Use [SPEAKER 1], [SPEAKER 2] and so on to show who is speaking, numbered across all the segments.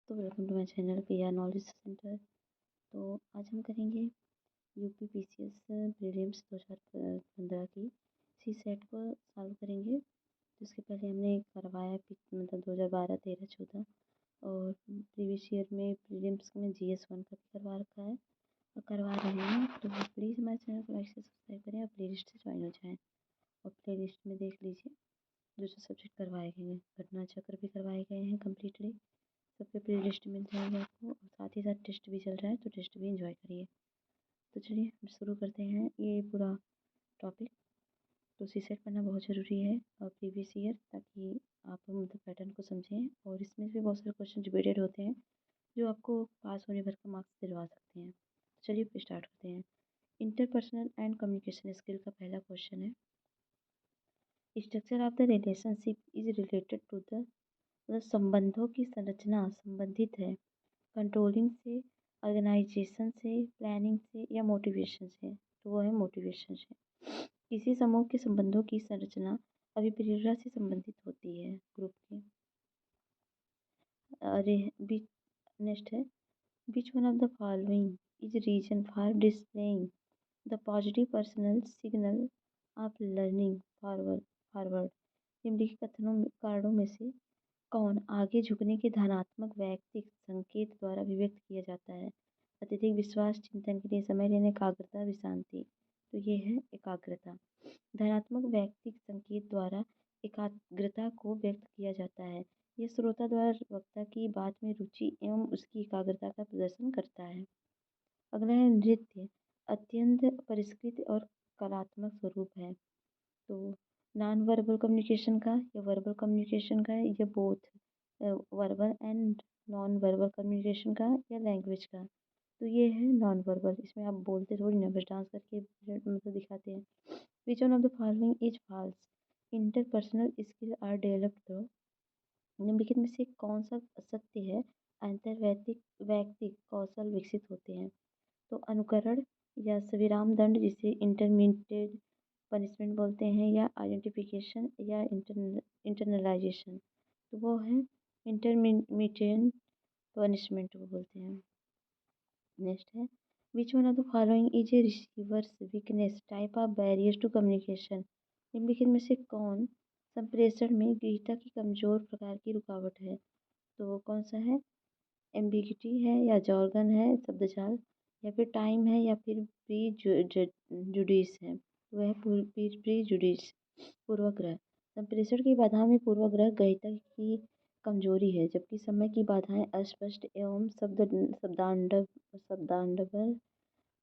[SPEAKER 1] तो welcome to my channel पिया knowledge centre. तो आज हम करेंगे यूपी पीसीएस प्रीलिम्स 2015 की सी सेट को सॉल्व करेंगे। जिसके पहले हमने करवाया मतलब 2012, 13, 14 और प्रीवियस ईयर में प्रीलिम्स में GS1 का भी करवा रखा है और करवा रहे हैं। तो प्लीज़ हमारे चैनल को लाइक से सब्सक्राइब करें और प्ले लिस्ट से ज्वाइन हो जाएँ और प्ले लिस्ट में देख लीजिए जो जो सब्जेक्ट करवाए गए हैं। घटना चक्र भी करवाए गए हैं कम्प्लीटली, सबके प्ले लिस्ट मिल जाएगी आपको और साथ ही साथ टेस्ट भी चल रहा है तो टेस्ट भी एंजॉय करिए। तो चलिए हम शुरू करते हैं ये पूरा टॉपिक। तो सी सेट पढ़ना बहुत ज़रूरी है और प्रीवियस ईयर, ताकि आप मतलब पैटर्न को समझें और इसमें भी बहुत सारे क्वेश्चन रिपीटेड होते हैं जो आपको पास होने भर का मार्क्स दिलवा सकते हैं। तो चलिए स्टार्ट करते हैं। इंटरपर्सनल एंड कम्युनिकेशन स्किल का पहला क्वेश्चन है, structure of the relationship is related to the, मतलब संबंधों की संरचना संबंधित है कंट्रोलिंग से, ऑर्गेनाइजेशन से, प्लानिंग से या मोटिवेशन से। तो वो है मोटिवेशन से। किसी समूह के संबंधों की संरचना अभिप्रेरणा से संबंधित होती है ग्रुप की। अरे नेक्स्ट है, which one of the following is reason for displaying the positive personal signal of learning forward. निम्नलिखित कथनों में कारणों में से कौन आगे झुकने के धनात्मक वैयक्तिक संकेत द्वारा अभिव्यक्त किया जाता है? अत्यधिक विश्वास, चिंतन के लिए समय लेने, एकाग्रता, विश्रांति। तो ये है एकाग्रता। धनात्मक वैयक्तिक संकेत द्वारा एकाग्रता को व्यक्त किया जाता है। यह श्रोता द्वारा वक्ता की बात में रुचि एवं उसकी एकाग्रता का प्रदर्शन करता है। अगला है नृत्य, अत्यंत परिष्कृत और कलात्मक स्वरूप है। तो नॉन वर्बल कम्युनिकेशन का या वर्बल कम्युनिकेशन का या both, verbal and non verbal communication का या लैंग्वेज का। तो ये है नॉन वर्बल, इसमें आप बोलते थोड़ी ना, बस डांस करके मतलब दिखाते हैं। Which one of the following is false, interpersonal skill are developed through. निम्नलिखित में से कौन सा असत्य है? अंतर्वैयक्तिक वैयक्तिक कौशल विकसित होते हैं। तो अनुकरण या सविराम दंड, जिसे इंटरमीडिएट पनिशमेंट बोलते हैं, या आइडेंटिफिकेशन या इंटरनलाइजेशन। तो वो है इंटरमीडिएट पनिशमेंट को बोलते हैं। नेक्स्ट है, which one of the following is a receiver's weakness type of barriers to communication. निम्नलिखित में से कौन संप्रेषण में गृहीता की कमजोर प्रकार की रुकावट है? तो वो कौन सा है? एम्बिगिटी है या जॉर्गन है शब्दजाल, या फिर टाइम है, या फिर जुडिस है। वह जुडिस पूर्वग्रह। संप्रेषण की बाधाओं में पूर्वग्रह ग्रहीता की कमजोरी है, जबकि समय की बाधाएं अस्पष्ट एवं शब्दांडवल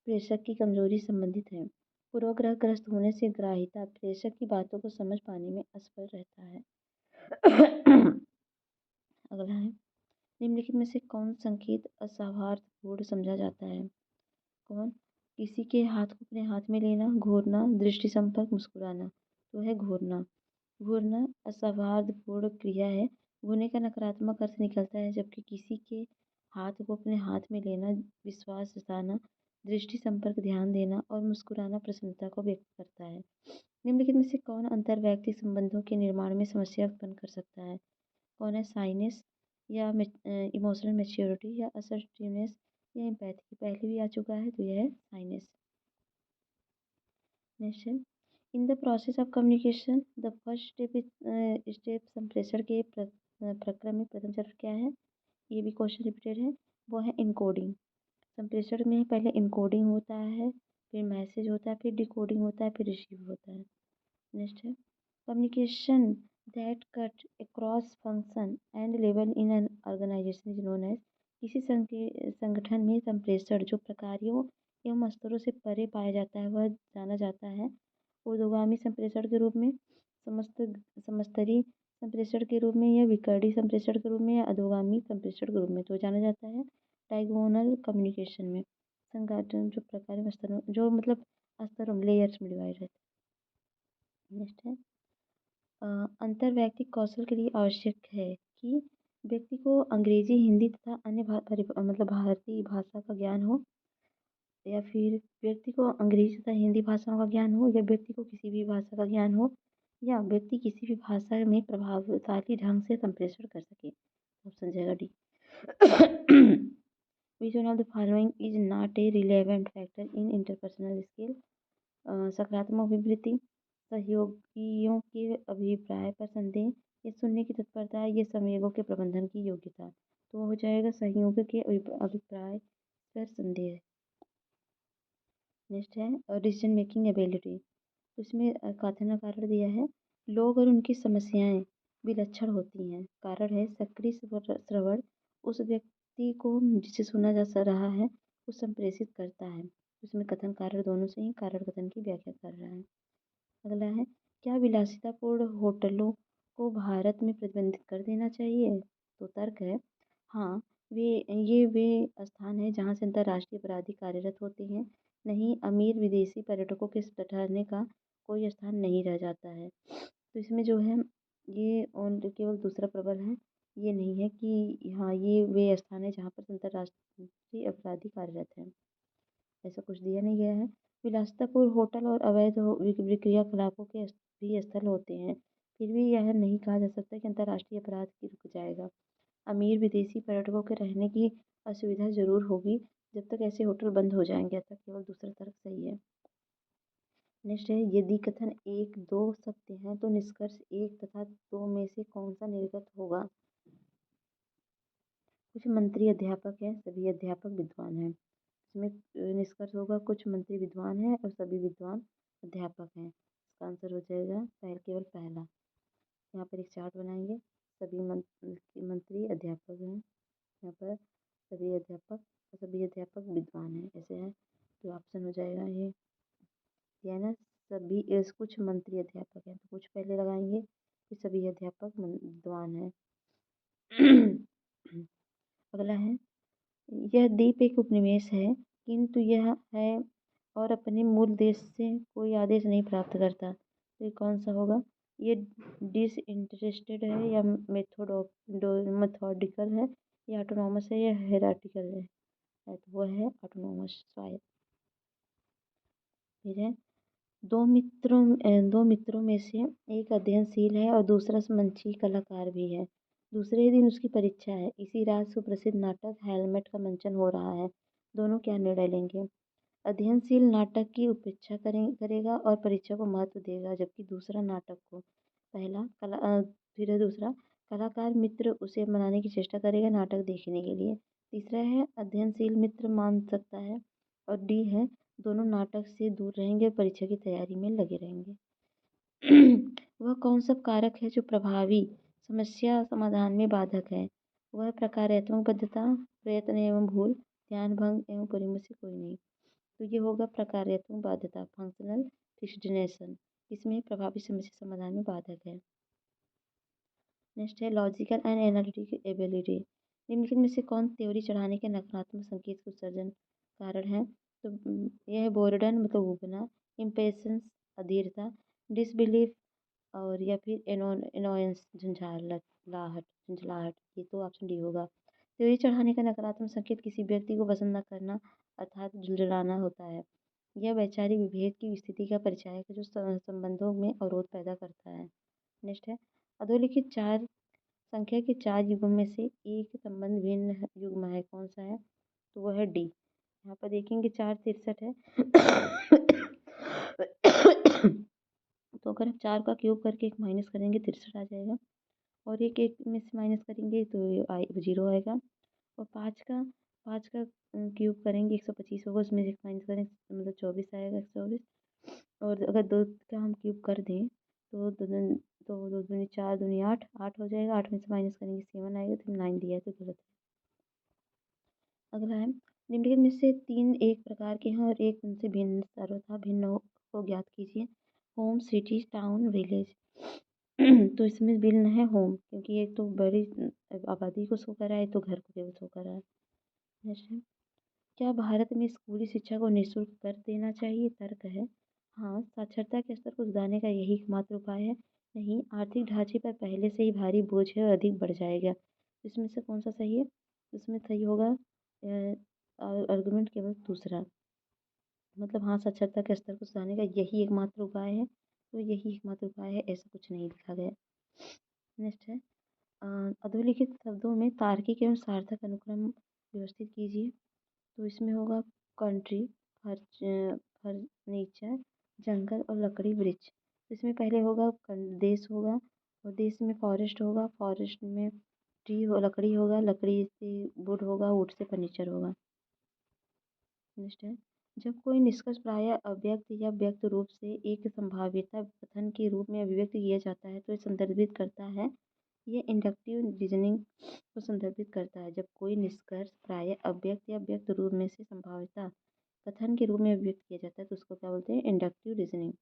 [SPEAKER 1] प्रेषक की कमजोरी संबंधित है। पूर्वग्रह ग्रस्त होने से ग्राहिता प्रेषक की बातों को समझ पाने में असफल रहता है। अगला है, निम्नलिखित में से कौन संकेत असौहार्दपूर्ण समझा जाता है? कौन? किसी के हाथ को अपने हाथ में लेना, घूरना, दृष्टि संपर्क, मुस्कुराना। तो है घूरना। घूरना असौहार्दपूर्ण क्रिया है। घूरने का नकारात्मक अर्थ निकलता है, जबकि किसी के हाथ को अपने हाथ में लेना विश्वास जताना, दृष्टि संपर्क ध्यान देना और मुस्कुराना प्रसन्नता को व्यक्त करता है। निम्नलिखित में से कौन अंतर्वैयक्तिक संबंधों के निर्माण में समस्या उत्पन्न कर सकता है? कौन है? साइनेस या इमोशनल मैच्योरिटी या असर्टिवनेस या एम्पैथी। पहले भी आ चुका है, तो यह है साइनेस। नेक्स्ट है, in the process of communication the first step संप्रेषण के प्रक्रम में प्रथम चरण क्या है? ये भी क्वेश्चन रिपीटेड है। वो है इनकोडिंग। संप्रेषण में पहले इनकोडिंग होता है, फिर मैसेज होता है, फिर डिकोडिंग होता है, फिर रिसीव होता है। नेक्स्ट है, communication that cut across function and level in an organisation is known as. किसी संगठन में संप्रेषण जो प्रकारों एवं स्तरों से परे पाया जाता है वह जाना जाता है ऊर्ध्वगामी संप्रेषण के रूप में, समस्तरी संप्रेषण के रूप में, या विकर्णी संप्रेषण के रूप में, या अधोगामी संप्रेषण के रूप में। तो जाना जाता है डायगोनल कम्युनिकेशन में। संगठन जो प्रकार स्तरों, जो मतलब स्तरों लेयर्स में डिवाइड रहता है। नेक्स्ट है, अंतर्वैयक्तिक कौशल के लिए आवश्यक है कि व्यक्ति को अंग्रेजी, हिंदी तथा अन्य मतलब भारतीय भाषा का ज्ञान हो, या फिर व्यक्ति को अंग्रेजी तथा हिंदी भाषाओं का ज्ञान हो, या व्यक्ति को किसी भी भाषा का ज्ञान हो, या व्यक्ति किसी भी भाषा में प्रभावशाली ढंग से संप्रेषण कर सके। ऑप्शन जाएगा D. Which one of the following is not a relevant factor in interpersonal skill? सकारात्मक विवृत्ति, सहयोगियों के अभिप्राय पर संदेह, ये सुनने की तत्परता, ये संवेगों के प्रबंधन की योग्यता। तो वो हो जाएगा सहयोगियों के अभिप्राय पर संदेह। नेक्स्ट है डिसीजन मेकिंग एबिलिटी। तो इसमें कथन का कारण दिया है, लोग और उनकी समस्याएं विलक्षण होती हैं। कारण है सक्रिय श्रवण उस व्यक्ति को जिसे सुना जा रहा है को संप्रेषित करता है। उसमें कथन कारण दोनों से ही कारण कथन की व्याख्या कर रहा है। अगला है, क्या विलासितापूर्ण होटलों को भारत में प्रतिबंधित कर देना चाहिए? तो तर्क है, हाँ, वे स्थान हैं जहाँ से अंतर्राष्ट्रीय अपराधी कार्यरत होते हैं। नहीं, अमीर विदेशी पर्यटकों के ठहरने का कोई स्थान नहीं रह जाता है। तो इसमें जो है ये केवल दूसरा प्रबल है, ये नहीं है कि हाँ ये वे स्थान है जहाँ पर अंतर्राष्ट्रीय अपराधी कार्यरत हैं। ऐसा कुछ दिया नहीं गया है। विलासितापूर्ण होटल और अवैध क्रियाकलापों के भी स्थल होते हैं, फिर भी यह नहीं कहा जा सकता कि अंतर्राष्ट्रीय अपराध की रुक जाएगा। अमीर विदेशी पर्यटकों के रहने की असुविधा जरूर होगी, जब तक ऐसे होटल बंद हो जाएंगे। तक केवल दूसरा तर्क सही है। नेक्स्ट है, यदि कथन 1, 2 सत्य हैं तो निष्कर्ष 1 तथा 2 में से कौन सा निर्गत होगा? कुछ मंत्री अध्यापक हैं, सभी अध्यापक विद्वान हैं। इसमें निष्कर्ष होगा कुछ मंत्री विद्वान हैं और सभी विद्वान अध्यापक हैं। इसका आंसर हो जाएगा केवल पहला। यहाँ पर एक चार्ट बनाएंगे, सभी मंत्री अध्यापक हैं, यहाँ पर सभी अध्यापक और सभी अध्यापक विद्वान हैं, ऐसे है। तो ऑप्शन हो जाएगा ये है ना, सभी कुछ मंत्री अध्यापक हैं, तो कुछ पहले लगाएंगे कि सभी अध्यापक विद्वान हैं। अगला है, यह द्वीप एक उपनिवेश है, किंतु यह है और अपने मूल देश से कोई आदेश नहीं प्राप्त करता। तो ये कौन सा होगा? ये डिसइंटरेस्टेड है या मेथोडिकल है या ऑटोनॉमस है या हेराटिकल है? तो वो है ऑटोनॉमस शायद। फिर है, दो मित्रों में से एक अध्ययनशील है और दूसरा मंची कलाकार भी है। दूसरे दिन उसकी परीक्षा है। इसी रात सुप्रसिद्ध नाटक हैमलेट का मंचन हो रहा है। दोनों क्या निर्णय लेंगे? अध्ययनशील नाटक की उपेक्षा करेगा और परीक्षा को महत्व देगा, जबकि दूसरा नाटक को फिर दूसरा कलाकार मित्र उसे मनाने की चेष्टा करेगा नाटक देखने के लिए। तीसरा है अध्ययनशील मित्र मान सकता है। और डी है, दोनों नाटक से दूर रहेंगे और परीक्षा की तैयारी में लगे रहेंगे। वह कौन सा कारक है जो प्रभावी समस्या समाधान में बाधक है? वह प्रकार्यात्मक बद्धता, प्रयत्न एवं भूल, ध्यान भंग एवं परिमिति से कोई नहीं। तो ये होगा प्रकार्यात्मक बाध्यता, फंक्शनल फिक्सडनेशन। इसमें प्रभावी समस्या समाधान में बाधक है। नेक्स्ट है लॉजिकल एंड एनालिटिकल एबिलिटी। निम्नलिखित में से कौन थ्योरी चढ़ाने के नकारात्मक संकेत के उत्सर्जन कारण है? तो यह है बोर्डन मतलब उबना, इम्पेशंस अधीरता, डिसबिलीफ और या फिर एनोयंस झंझलाहट। ये तो ऑप्शन डी होगा। थ्योरी चढ़ाने का नकारात्मक संकेत किसी व्यक्ति को पसंद न करना अर्थात झुंझलाना होता है। यह वैचारिक विभेद की स्थिति का परिचायक है जो संबंधों में अवरोध पैदा करता है। नेक्स्ट है, अधोलिखित चार संख्या के 4 युग्म में से एक संबंध भिन्न युग्म है, कौन सा है? तो वो है डी। यहाँ पर देखेंगे 4 63 है। तो अगर हम 4 का क्यूब करके एक माइनस करेंगे 63 आ जाएगा, और एक एक में से माइनस करेंगे तो 0 आएगा। और 5 का क्यूब करेंगे 125 होगा, उसमें से एक माइनस करेंगे मतलब 24 आएगा, 124। और अगर 2 का हम क्यूब कर दें तो 2 दूनी 4 दूनी 8 हो जाएगा। 8 में से माइनस करेंगे 7 आएगा, तो 9 दिया है तो गलत है। अगला है, निम्नलिखित में से 3 एक प्रकार के हैं और एक उनसे भिन्न सर्वथा भिन्न को ज्ञात कीजिए। Home, city, town, village. तो इसमें भिन्न है होम, क्योंकि एक तो बड़ी आबादी को शो कर रहा है, तो घर को केवल शो कर रहा है। नेक्स्ट है, क्या भारत में स्कूली शिक्षा को निःशुल्क कर देना चाहिए? तर्क है, हाँ, साक्षरता के स्तर को सुधारने का यही एकमात्र उपाय है। नहीं, आर्थिक ढांचे पर पहले से ही भारी बोझ है और अधिक बढ़ जाएगा। इसमें से कौन सा सही है? इसमें सही होगा आर्गुमेंट केवल दूसरा, मतलब हाँ, साक्षरता के स्तर को सुधारने का यही एकमात्र उपाय है। तो यही एकमात्र उपाय है, ऐसा कुछ नहीं लिखा गया। नेक्स्ट है, अधोलिखित शब्दों में तार्किक एवं सार्थक अनुक्रम व्यवस्थित कीजिए। तो इसमें होगा कंट्री, फर्नीचर, जंगल और लकड़ी वृक्ष। इसमें पहले होगा देश होगा, और देश में फॉरेस्ट होगा, फॉरेस्ट में ट्री हो, लकड़ी होगा, लकड़ी से वुड होगा, वुड से फर्नीचर होगा। नेक्स्ट है, जब कोई निष्कर्ष प्रायः अव्यक्त या व्यक्त रूप से एक संभाव्यता कथन के रूप में अभिव्यक्त किया जाता है तो ये संदर्भित करता है, ये इंडक्टिव रीजनिंग को संदर्भित करता है। जब कोई निष्कर्ष प्रायः अव्यक्त या व्यक्त रूप में से संभाव्यता कथन के रूप में अभिव्यक्त किया जाता है तो उसको क्या बोलते हैं? Inductive reasoning.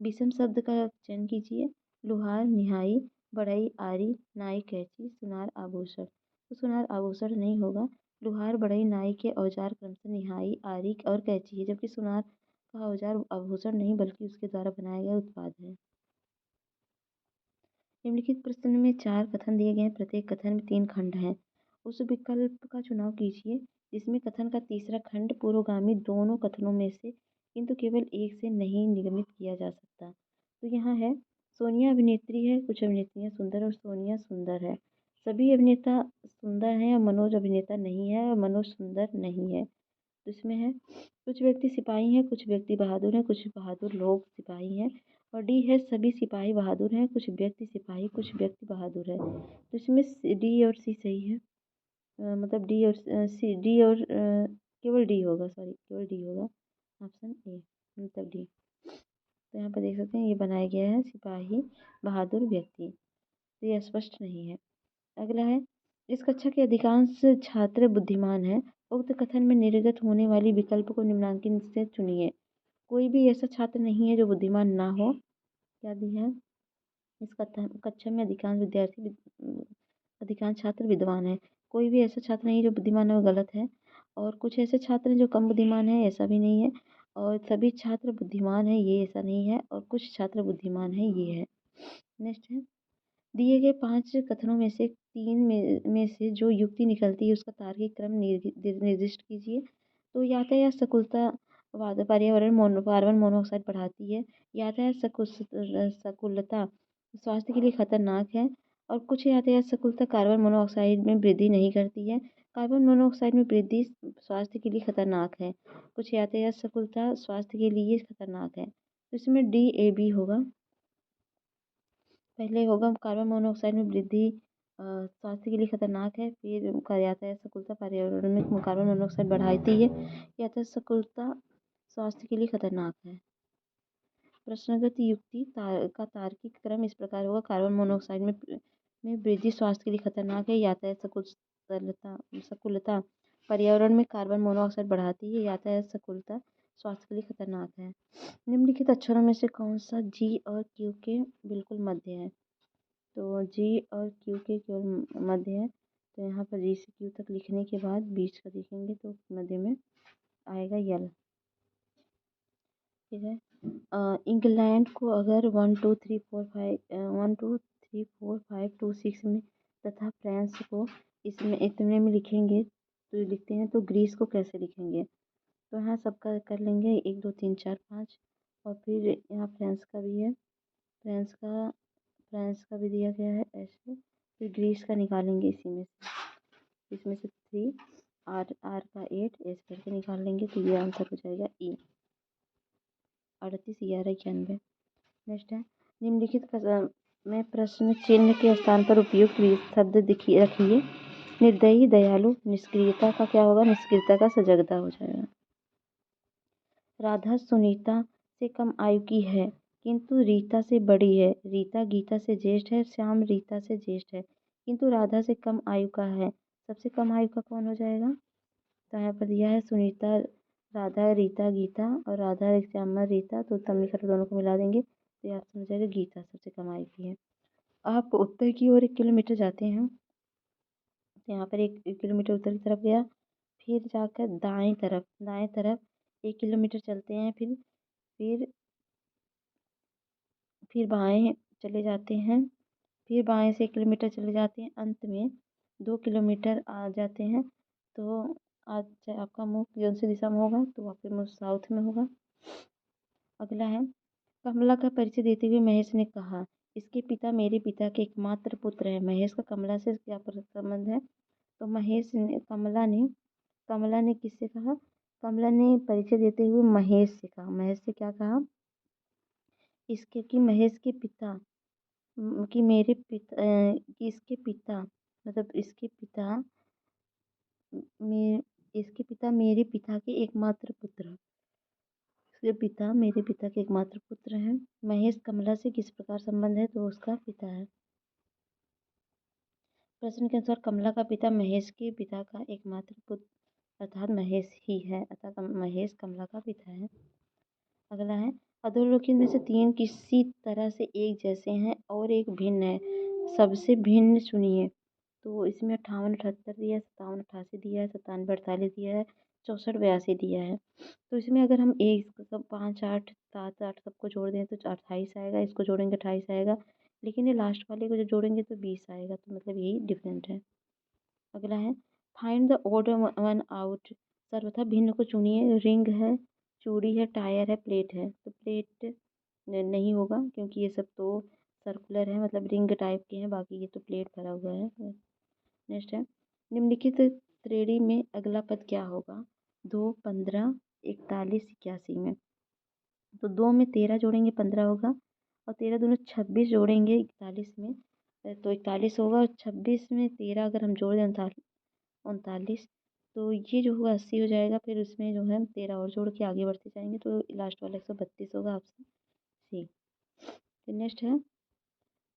[SPEAKER 1] विषम शब्द का चयन कीजिए। लुहार, निहाई, बढ़ई, आरी, नाई, कैंची, सुनार, आभूषण। तो सुनार आभूषण नहीं होगा। लुहार, बढ़ई, नाई के औजार क्रमशः निहाई, आरी और कैंची है, जबकि सुनार का औजार आभूषण नहीं बल्कि उसके द्वारा बनाया गया उत्पाद है। निम्नलिखित प्रश्न में 4 कथन दिए गए हैं, प्रत्येक कथन में 3 खंड हैं। उस विकल्प का चुनाव कीजिए जिसमें कथन का तीसरा खंड पूर्वगामी दोनों कथनों में से किंतु केवल एक से नहीं निगमित किया जा सकता। तो यहाँ है, सोनिया अभिनेत्री है, कुछ अभिनेत्रियाँ सुंदर और सोनिया सुंदर है। सभी अभिनेता सुंदर हैं और मनोज अभिनेता नहीं है और मनोज सुंदर नहीं है। तो इसमें है, कुछ व्यक्ति सिपाही हैं, कुछ व्यक्ति बहादुर हैं, कुछ बहादुर लोग सिपाही हैं। और डी है, सभी सिपाही बहादुर हैं, कुछ व्यक्ति सिपाही, कुछ व्यक्ति बहादुर है। तो इसमें डी और सी सही है। मतलब डी और सी, डी और केवल डी होगा, सॉरी केवल डी होगा, ऑप्शन ए मतलब डी। तो यहाँ पर देख सकते हैं ये बनाया गया है सिपाही बहादुर व्यक्ति, तो ये स्पष्ट नहीं है। अगला है, इस कक्षा के अधिकांश छात्र बुद्धिमान हैं। उक्त कथन में निर्गत होने वाली विकल्प को निम्नांकित से चुनिए। कोई भी ऐसा छात्र नहीं है जो बुद्धिमान ना हो। क्या दिया है? इस कक्षा में अधिकांश छात्र विद्वान हैं। कोई भी ऐसा छात्र नहीं है जो बुद्धिमान है, वो गलत है। और कुछ ऐसे छात्र हैं जो कम बुद्धिमान है, ऐसा भी नहीं है। और सभी छात्र बुद्धिमान है, ये ऐसा नहीं है। और कुछ छात्र बुद्धिमान है, ये है। नेक्स्ट है, दिए गए 5 कथनों में से 3 में से जो युक्ति निकलती है उसका तार्किक क्रम निर्दिष्ट कीजिए। तो यातायात सकुलता पर्यावरण कार्बन मोनोऑक्साइड बढ़ाती है। यातायात सकुलता स्वास्थ्य के लिए खतरनाक है। और कुछ यातायात सकुलता कार्बन मोनोऑक्साइड में वृद्धि नहीं करती है। कार्बन मोनोऑक्साइड में वृद्धि स्वास्थ्य के लिए खतरनाक है। कुछ यातायात सकुलता स्वास्थ्य के लिए खतरनाक है। तो इसमें डी ए बी होगा। पहले होगा कार्बन मोनोऑक्साइड में वृद्धि स्वास्थ्य के लिए खतरनाक है। फिर यातायात सकुलता पर्यावरण में कार्बन मोनोऑक्साइड बढ़ाती है। यातायात सकुलता स्वास्थ्य के लिए खतरनाक है। प्रश्नगत युक्ति का तार्किक क्रम इस प्रकार होगा, कार्बन मोनोऑक्साइड में वृद्धि स्वास्थ्य के लिए खतरनाक है। यातायात सकुलता पर्यावरण में कार्बन मोनोऑक्साइड बढ़ाती है। यातायात सकुलता स्वास्थ्य के लिए खतरनाक है। निम्नलिखित अक्षरों में से कौन सा जी और क्यू के बिल्कुल मध्य है? तो जी और क्यू के केवल मध्य है। तो यहाँ पर जी से क्यू तक लिखने के बाद बीच का देखेंगे तो मध्य में आएगा यल। ठीक है। इंग्लैंड को अगर 1 2 3 4 5 2 6 में तथा फ्रांस को इसमें इतने में लिखेंगे तो लिखते हैं, तो ग्रीस को कैसे लिखेंगे? तो यहाँ सबका कर लेंगे 1 2 3 4 5। और फिर यहाँ फ्रांस का भी है, फ्रांस का भी दिया गया है ऐसे। फिर ग्रीस का निकालेंगे इसमें से 3 आर का 8 ऐसे करके निकाल लेंगे तो ये आंसर हो जाएगा ई 38 11 91। नेक्स्ट है, निम्नलिखित में प्रश्न चिन्ह के स्थान पर उपयुक्त शब्द रखिए। निर्दयी, दयालु, निष्क्रियता का क्या होगा? निष्क्रियता का सजगता हो जाएगा। राधा सुनीता से कम आयु की है किंतु रीता से बड़ी है। रीता गीता से ज्येष्ठ है। श्याम रीता से ज्येष्ठ है किंतु राधा से कम आयु का है। सबसे कम आयु का कौन हो जाएगा? तो यहाँ पर दिया है सुनीता, राधा, रीता, गीता और राधा, श्यामा, रीता। तो समीकरण दोनों को मिला देंगे तो ये ऑप्शन हो जाएगा गीता सबसे कम आयु की है। आप उत्तर की ओर 1 किलोमीटर जाते हैं तो यहाँ पर 1 किलोमीटर उत्तर की तरफ गया। फिर जाकर दाएं तरफ 1 किलोमीटर चलते हैं। फिर बाएं चले जाते हैं। फिर बाएं से 1 किलोमीटर चले जाते हैं। अंत में 2 किलोमीटर आ जाते हैं। तो आज आपका मुख कौन सी दिशा में होगा? तो आपके मुख साउथ में होगा। अगला है, कमला का परिचय देते हुए महेश ने कहा, इसके पिता मेरे पिता के एकमात्र पुत्र है। महेश का कमला से क्या संबंध है? तो कमला ने किससे कहा? कमला ने परिचय देते हुए महेश से कहा। महेश से क्या कहा? इसके कि महेश के पिता कि मेरे पिता कि इसके पिता मतलब मे, इसके पिता मेरे पिता के एकमात्र पुत्र। इसके पिता मेरे पिता के एकमात्र पुत्र हैं। महेश कमला से किस प्रकार संबंध है? तो उसका पिता है। प्रश्न के अनुसार कमला का पिता महेश के पिता का एकमात्र पुत्र अर्थात महेश ही है, अर्थात महेश कमला का पिता है। अगला है अधोरेखित में से तीन किसी तरह से एक जैसे हैं और एक भिन्न है, सबसे भिन्न चुनिए। तो इसमें 58 78 दिया है, 57 88 दिया है, 97 48 दिया है, 64 82 दिया है। तो इसमें अगर हम एक सब 5 8 7 8 सबको जोड़ दें तो 28 आएगा, इसको जोड़ेंगे 28 आएगा, लेकिन ये लास्ट वाले को जो जोड़ेंगे तो 20 आएगा। तो मतलब यही डिफरेंट है। अगला है find the odd one out. सर्वथा भिन्न को चुनिए। रिंग है, चूड़ी है, टायर है, प्लेट है। तो प्लेट नहीं होगा क्योंकि ये सब तो सर्कुलर है, मतलब रिंग टाइप के हैं, बाकी ये तो प्लेट भरा हुआ है। नेक्स्ट है निम्नलिखित श्रेणी में अगला पद क्या होगा? 2 15 41 81 में। तो 2 में 13 जोड़ेंगे 15 होगा, और 13 दोनों 26 जोड़ेंगे 41 में तो 41 होगा, और 26 में 13 अगर हम जोड़ दें 39, तो ये जो होगा 80 हो जाएगा। फिर उसमें जो है 13 और जोड़ के आगे बढ़ते जाएंगे तो लास्ट वाला 132 होगा, ऑप्शन सी। फिर नेक्स्ट है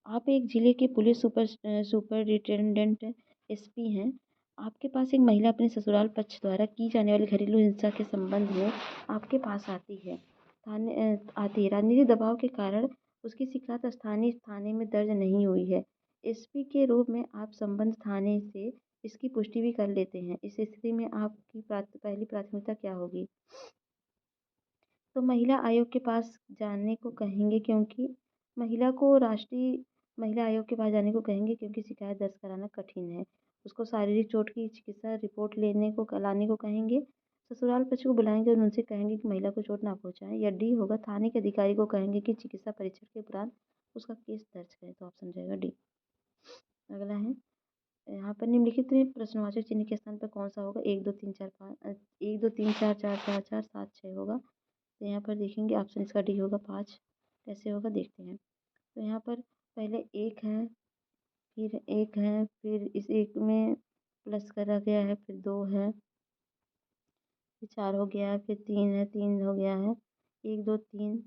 [SPEAKER 1] आप एक जिले के पुलिस सुपरिटेंडेंट एसपी हैं। आपके पास एक महिला अपने ससुराल पक्ष द्वारा की जाने वाली घरेलू हिंसा के संबंध में आपके पास आती है। राजनीतिक दबाव के कारण उसकी शिकायत स्थानीय थाने में दर्ज नहीं हुई है। एसपी के रूप में आप संबंध थाने से इसकी पुष्टि भी कर लेते हैं। इस स्थिति में आपकी पहली प्राथमिकता क्या होगी? तो महिला आयोग के पास जाने को कहेंगे, क्योंकि महिला को राष्ट्रीय महिला आयोग के पास जाने को कहेंगे क्योंकि शिकायत दर्ज कराना कठिन है। उसको शारीरिक चोट की चिकित्सा रिपोर्ट लाने को कहेंगे। ससुराल पक्ष को बुलाएंगे और उनसे कहेंगे कि महिला को चोट ना पहुंचाएं। या डी होगा थाने के अधिकारी को कहेंगे कि चिकित्सा परीक्षण के उपरांत उसका केस दर्ज करें। तो ऑप्शन जाएगा डी। अगला है यहाँ पर निम्नलिखित में प्रश्नवाचक चिन्ह के स्थान पर कौन सा होगा? 1 2 3 4 5 1 2 3 4 4 4 4 7 6 होगा। तो यहाँ पर देखेंगे ऑप्शन इसका डी होगा 5। कैसे होगा देखते हैं। तो यहाँ पर पहले एक है, फिर एक है, फिर इस एक में प्लस करा गया है, फिर 2 है, फिर 4 हो गया है, फिर 3 है, 3 हो गया है, 1 2 3।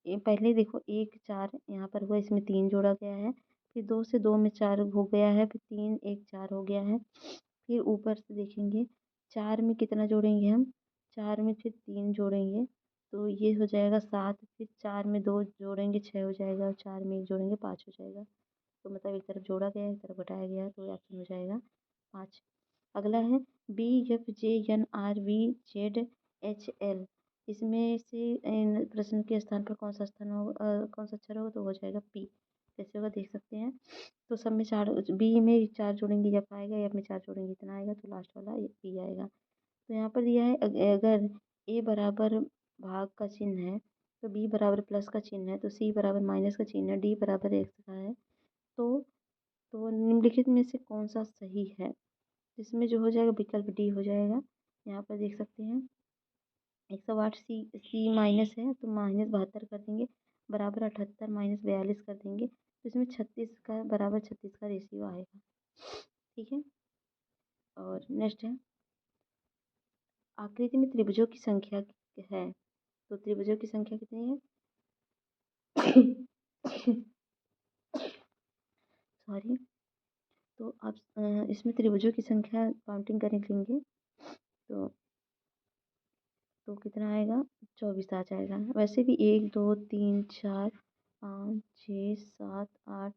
[SPEAKER 1] ये पहले देखो 1 4 यहाँ पर हुआ, इसमें 3 जोड़ा गया है, फिर 2 से 2 में 4 हो गया है, फिर 3 1 4 हो गया है। फिर ऊपर से देखेंगे 4 में कितना जोड़ेंगे हम? 4 में फिर 3 जोड़ेंगे तो ये हो जाएगा 7। फिर 4 में 2 जोड़ेंगे 6 हो जाएगा, और 4 में 1 जोड़ेंगे 5 हो जाएगा। तो मतलब एक तरफ जोड़ा गया है, एक तरफ घटाया गया है, तो ऑप्शन हो जाएगा 5। अगला है B F J N R V Z H L. इसमें से इन प्रश्न के स्थान पर कौन सा स्थान होगा, कौन सा अक्षर होगा? तो हो जाएगा पी। कैसे होगा देख सकते हैं। तो सब में 4, बी में 4 जोड़ेंगे एफ आएगा, एफ में 4 जोड़ेंगे इतना आएगा, तो लास्ट वाला ये पी आएगा। तो यहाँ पर दिया है अगर ए बराबर भाग का चिन्ह है, तो बी बराबर प्लस का चिन्ह है, तो सी बराबर माइनस का चिन्ह है, डी बराबर एक्स का है। तो निम्नलिखित में से कौन सा सही है? इसमें जो हो जाएगा विकल्प डी हो जाएगा। यहाँ पर देख सकते हैं 108 सी माइनस है तो माइनस 72 कर देंगे, बराबर 78 माइनस 42 कर देंगे, तो इसमें 36 का बराबर 36 का रेशियो आएगा। ठीक है। और नेक्स्ट है आकृति में त्रिभुजों की संख्या है, तो त्रिभुजों की संख्या कितनी है? सॉरी। तो आप इसमें त्रिभुजों की संख्या काउंटिंग करने लेंगे कितना आएगा? 24 आ जाएगा। वैसे भी 1 2 3 4 5 6 7 8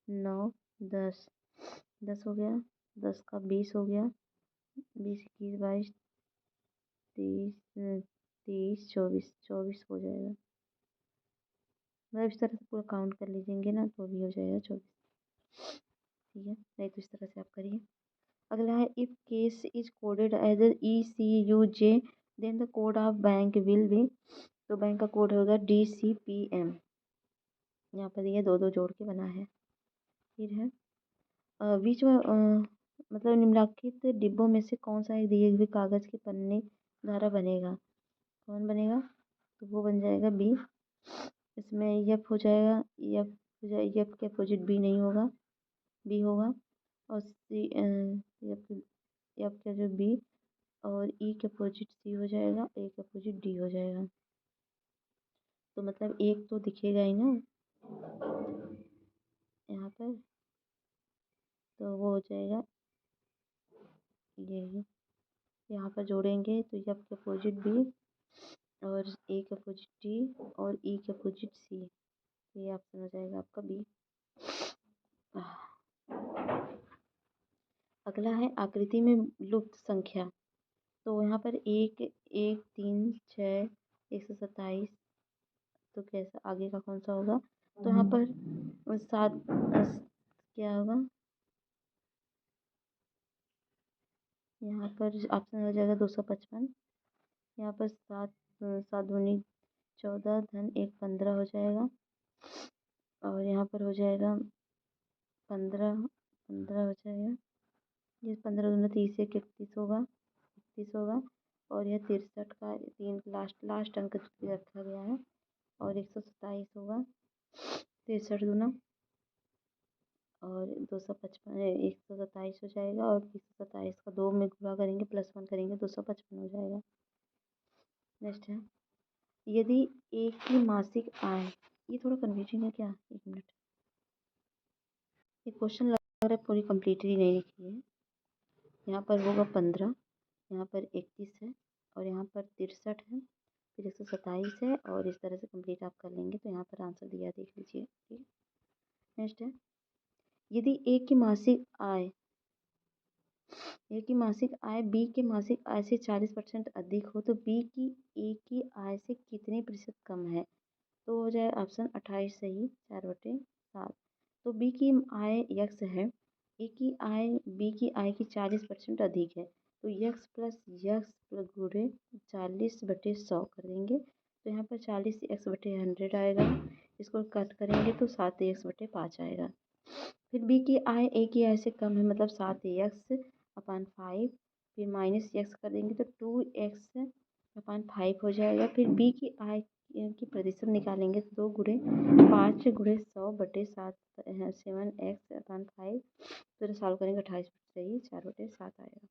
[SPEAKER 1] 9 10 10 हो गया, 10 का 20 हो गया, 20 21 22 23 23 24 24 हो जाएगा। मतलब इस तरह से पूरा काउंट कर लीजिएंगे ना तो भी हो जाएगा 24। ठीक है, नहीं तो इस तरह से आप करिए। अगला है if case is coded as ECUJ then the code of bank will be. तो बैंक का कोड होगा DCPM। यहाँ पर ये दो दो जोड़ के बना है। फिर है बीच में मतलब निम्नलिखित डिब्बों में से कौन सा एक दिए हुए कागज के पन्ने द्वारा बनेगा? कौन बनेगा? तो वो बन जाएगा बी। इसमें यफ हो जाएगा, यफ हो जाएगा, यफ के अपोजिट बी नहीं होगा, बी होगा। और सी यफ यफ का जो बी और ई के अपोजिट सी हो जाएगा, ए के अपोजिट डी हो जाएगा। तो मतलब एक तो दिखेगा ही ना यहाँ पर, तो वो हो जाएगा ये। यहाँ पर जोड़ेंगे तो यफ के अपोजिट बी और ए के अपोजिट डी और ई के अपोजिट सी। तो ये ऑप्शन हो जाएगा आपका बी। अगला है आकृति में लुप्त संख्या। तो यहाँ पर एक, एक, 3, 6, 127। तो कैसा आगे का कौन सा होगा? तो यहाँ पर 7 क्या होगा? यहाँ पर ऑप्शन हो जाएगा 255। यहाँ पर 7, 7 दूनी 14 धन 1 15 हो जाएगा। और यहाँ पर हो जाएगा 15, 15 हो जाएगा। ये 15 दूनी 30 से 31 होगा, 31 होगा। और यह 63 का 3 लास्ट अंक रखा गया है। और 127 होगा, 63 दूना और 255, 127 हो जाएगा। और 127 का 2 में गुणा करेंगे, +1 करेंगे, 255 हो जाएगा। नेक्स्ट है, यदि एक की मासिक आय, ये थोड़ा कन्फ्यूजिंग है क्या? एक मिनट, ये क्वेश्चन लग रहा है पूरी कंप्लीटली नहीं लिखी है। यहाँ पर होगा 15, यहाँ पर 31 है और यहाँ पर 63 है, फिर 127 है। और इस तरह से कंप्लीट आप कर लेंगे तो यहाँ पर आंसर दिया देख लीजिए। ठीक है। नेक्स्ट है, यदि ए की मासिक आय बी के मासिक आय से 40% अधिक हो तो बी की ए की आय से कितने प्रतिशत कम है? तो हो जाए ऑप्शन 28 सही, 4/7। तो बी की आय यक्स है, ए की आय बी की आय की 40% अधिक है। तो यक्स प्लस यक्स गुणे 40/100 कर देंगे। तो यहाँ पर 40 x/100 आएगा। इसको कट करेंगे तो 7 x/5 आएगा। फिर बी की आय ए की आय से कम है, मतलब 7x/5। फिर माइनस एक्स कर देंगे तो 2x/5 हो जाएगा। फिर बी की आय की प्रतिशत निकालेंगे तो 2 गुणे 5 गुणे 100/7 7x/5। तो सॉल्व करेंगे 28 सही, 4/7 आएगा।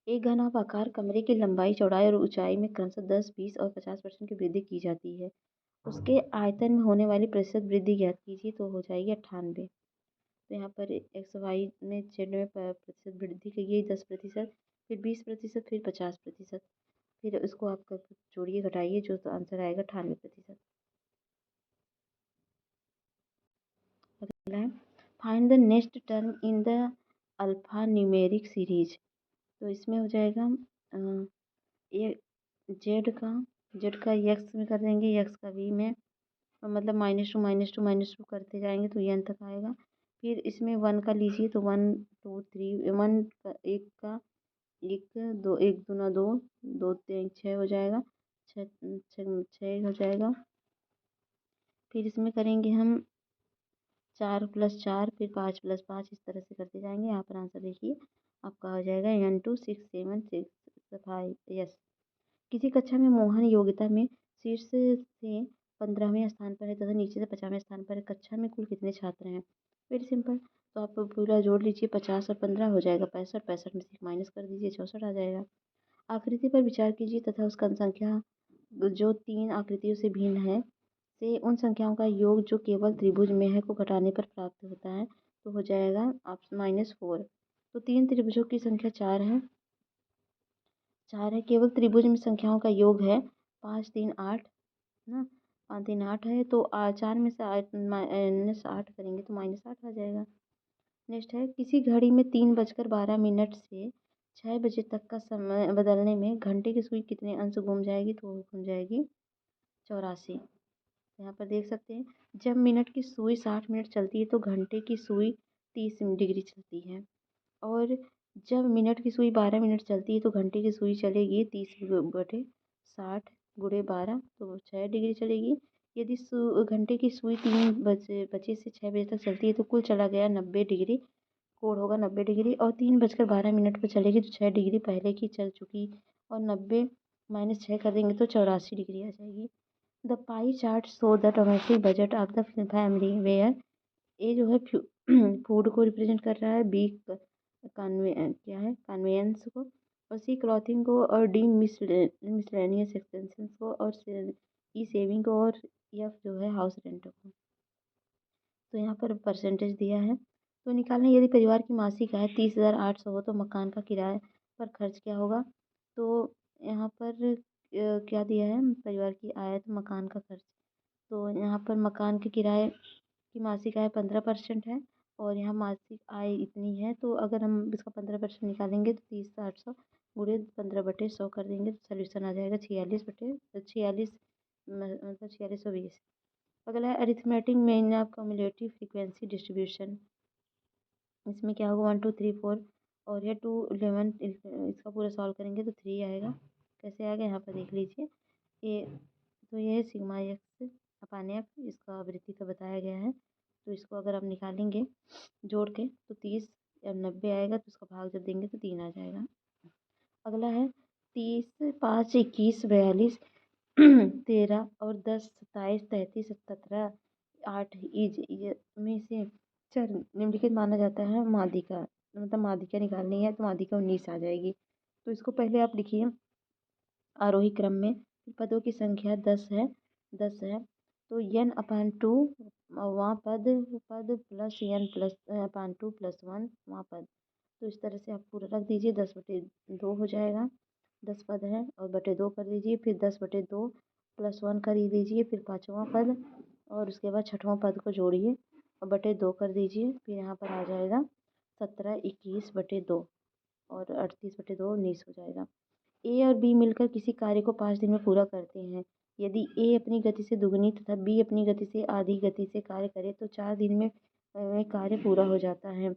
[SPEAKER 1] एक घनाभ आकार कमरे की लंबाई, चौड़ाई और ऊंचाई में क्रमशः 10, 20 और 50% की वृद्धि की जाती है। उसके आयतन में होने वाली प्रतिशत वृद्धि ज्ञात कीजिए। तो हो जाएगी 98। तो यहाँ पर एक्स वाई में जेड में प्रतिशत वृद्धि की गई 10%, फिर 20%, फिर 50%। फिर इसको आप जोड़िए घटाइए, जो तो आंसर आएगा 98%। अगला है, find the next term in the alpha numeric series. तो इसमें हो जाएगा ये जेड का यक्स में कर देंगे, यक्स का वी में, मतलब -2 -2 -2 करते जाएंगे तो ये अंत तक आएगा। फिर इसमें 1 का लीजिए तो 1 2 3 1 का 1 का 1 2 1 दूना 2 2 3 6 हो जाएगा, 6 हो जाएगा। फिर इसमें करेंगे हम 4 + 4, फिर 5 + 5, इस तरह से करते जाएंगे। यहाँ पर आंसर देखिए आपका हो जाएगा N2 6 7 6 5। यस। किसी कक्षा में मोहन योग्यता में शीर्ष से 15वें स्थान पर है तथा नीचे से 50वें स्थान पर है। कक्षा में कुल कितने छात्र हैं? Very simple. तो आप पूरा जोड़ लीजिए, 50 और 15 हो जाएगा 65, 65 में से माइनस कर दीजिए 64 आ जाएगा। आकृति पर विचार कीजिए तथा उसका संख्या जो 3 आकृतियों से भिन्न है से उन संख्याओं का योग जो केवल त्रिभुज में है को घटाने पर प्राप्त होता है। तो हो जाएगा ऑप्शन -4। तो 3 त्रिभुजों की संख्या 4 है, 4 है, केवल त्रिभुज में संख्याओं का योग है 5 3 8 ना, 5 3 8 है। तो 4 में से 8 करेंगे तो -8 आ जाएगा। नेक्स्ट है, किसी घड़ी में 3:12 से 6 बजे तक का समय बदलने में घंटे की सुई कितने अंश घूम जाएगी? तो घूम जाएगी 84। यहाँ पर देख सकते हैं, जब मिनट की सुई 60 मिनट चलती है तो घंटे की सुई 30 डिग्री चलती है। और जब मिनट की सुई 12 मिनट चलती है तो घंटे की सुई चलेगी 30/60 × 12 तो 6 डिग्री चलेगी। यदि घंटे की सुई 3 बजे से 6 बजे तक चलती है तो कुल चला गया 90 डिग्री, कोण होगा 90 डिग्री, और 3 बजकर 12 मिनट पर चलेगी तो 6 डिग्री पहले की चल चुकी, और 90 - 6 कर देंगे तो 84 डिग्री आ जाएगी। The pie chart show the domestic budget of the family where A जो है फूड को रिप्रेजेंट कर रहा है, बी क्या है कन्वेंस को, और सी क्लॉथिंग को, और डी मिसलेनियस एक्सपेंसेस को, और ई सेविंग को, और एफ जो है हाउस रेंट को। तो यहाँ पर परसेंटेज दिया है। तो निकालना, यदि परिवार की मासिक आय 30,800 हो तो मकान का किराए पर खर्च क्या होगा। तो यहाँ पर क्या दिया है, परिवार की आय तो मकान का खर्च। तो यहाँ पर मकान के किराए की मासिक आय 15% है, और यहाँ मासिक आय इतनी है, तो अगर हम इसका 15% निकालेंगे तो 30,800 गुणे 15/100 कर देंगे तो सोल्यूशन आ जाएगा 46 मतलब 4620। अगला है arithmetic mean of cumulative frequency distribution. इसमें क्या होगा 1 2 3 4, और यह 2 11, इसका पूरा सॉल्व करेंगे तो 3 आएगा। कैसे आएगा यहाँ पर देख लीजिए। ये तो ये है सिग्मा एक्स अपान एफ, इसका आवृत्ति का बताया गया है। तो इसको अगर आप निकालेंगे जोड़ के तो 30 और 90 आएगा, तो इसका भाग जब देंगे तो 3 आ जाएगा। अगला है 30 5 21 42 13 और 10 27 33 17 8 इज ये में से चर निम्नलिखित माना जाता है माध्यिका, मतलब माध्यिका निकालनी है तो माध्यिका 19 आ जाएगी। तो इसको पहले आप लिखिए आरोही क्रम में। पदों की संख्या 10 है तो n अपान 2 वहाँ पद पद प्लस n प्लस अपान 2 + 1 वहाँ पद। तो इस तरह से आप पूरा रख दीजिए, 10/2 हो जाएगा। 10 पद है और बटे 2 कर दीजिए, फिर 10/2 + 1 कर ही दीजिए, फिर 5वां पद, और उसके बाद 6वां पद को जोड़िए और बटे 2 कर दीजिए। फिर यहाँ पर आ जाएगा 17 21/2 और 38/2 19 हो जाएगा। ए और बी मिलकर किसी कार्य को 5 दिन में पूरा करते हैं। यदि ए अपनी गति से दुगनी तथा बी अपनी गति से आधी गति से कार्य करे तो 4 दिन में कार्य पूरा हो जाता है।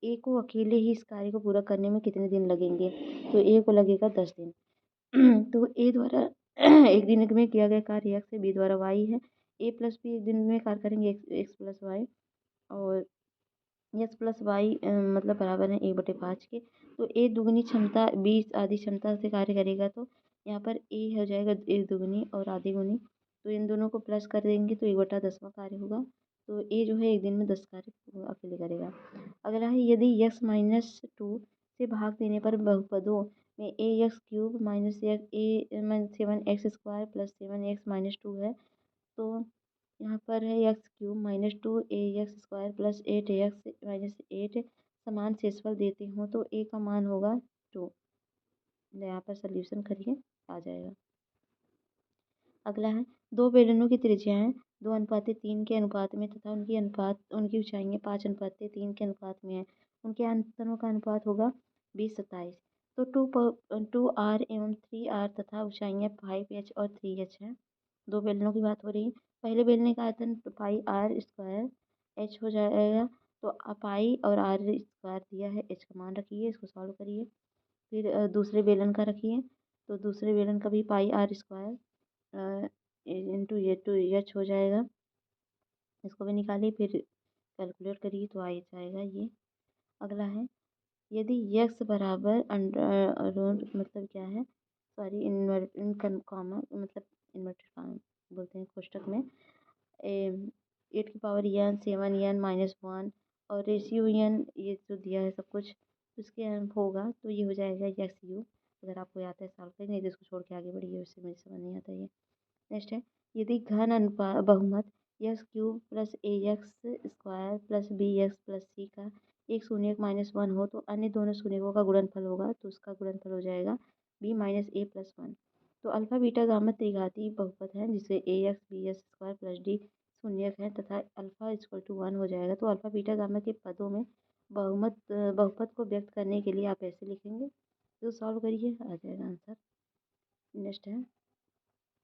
[SPEAKER 1] ए को अकेले ही इस कार्य को पूरा करने में कितने दिन लगेंगे। तो ए को लगेगा 10 दिन। तो ए द्वारा एक दिन में किया गया कार्य एक्स है, बी द्वारा वाई है। ए प्लस बी एक दिन में कार्य करेंगे एक्स प्लस वाई, और एक्स प्लस वाई मतलब बराबर है 1/5 के। तो ए दुगनी क्षमता बी आधी क्षमता से कार्य करेगा, तो यहाँ पर ए हो जाएगा 1 दुगनी और आधी गुनी। तो इन दोनों को प्लस कर देंगे तो 1/10वां कार्य होगा। तो ए जो है एक दिन में 10 कार्य अकेले करेगा। अगला है यदि x-2 से भाग देने पर बहुपदों में ax³ माइनस ए 7x² + 7x - 2 है, तो यहाँ पर है x³ - 2 ax² + 8x - 8 समान शेषफल देते हों तो a का मान होगा 2। यहाँ पर सोल्यूशन करिए, आ जाएगा। अगला है दो बेलनों की त्रिज्याएं 2:3 के अनुपात में तथा उनकी ऊंचाइयां 5:3 के अनुपात में है। उनके अंतरों का अनुपात होगा 20-27। तो 2r एवं 3r तथा ऊंचाइयां 5h और 3h है। दो बेलनों की बात हो रही है। पहले बेलने का आयतन πr² h हो जाएगा। तो पाई और r स्क्वायर दिया है, h का मान रखिए, इसको सॉल्व करिए। फिर दूसरे बेलन का रखिए, तो दूसरे बेलन का भी πr² इंटू ये टू एच हो जाएगा। इसको भी निकालिए, फिर कैलकुलेट करिए तो आ जाएगा ये। अगला है यदि x बराबर अंडर मतलब क्या है, सॉरी इन्वर्ट कॉमा मतलब इन्वर्टेड कॉमा बोलते हैं कोष्टक में 8 की पावर n 7 n -1 और रेशियो n ये जो दिया है सब कुछ उसके होगा, तो ये हो जाएगा x(u). अगर आपको आता है सॉल्व करिए, नहीं तो इसको छोड़ के आगे बढ़िए, उससे मुझे समझ नहीं आता ये। नेक्स्ट है यदि घन अनुपात बहुमत x³ + ax² + bx + c का एक शून्यक -1 हो तो अन्य दोनों शून्यकों का गुणनफल होगा, तो उसका गुणनफल हो जाएगा b - a + 1। तो अल्फा बीटा गामा त्रिघाती बहुपद है जिसे ax bs² + d शून्यक है तथा अल्फा = 1 हो जाएगा। तो अल्फा बीटा गामा के पदों में बहुपद को व्यक्त करने के लिए आप ऐसे लिखेंगे। तो सॉल्व करिए, आ जाएगा आंसर। नेक्स्ट है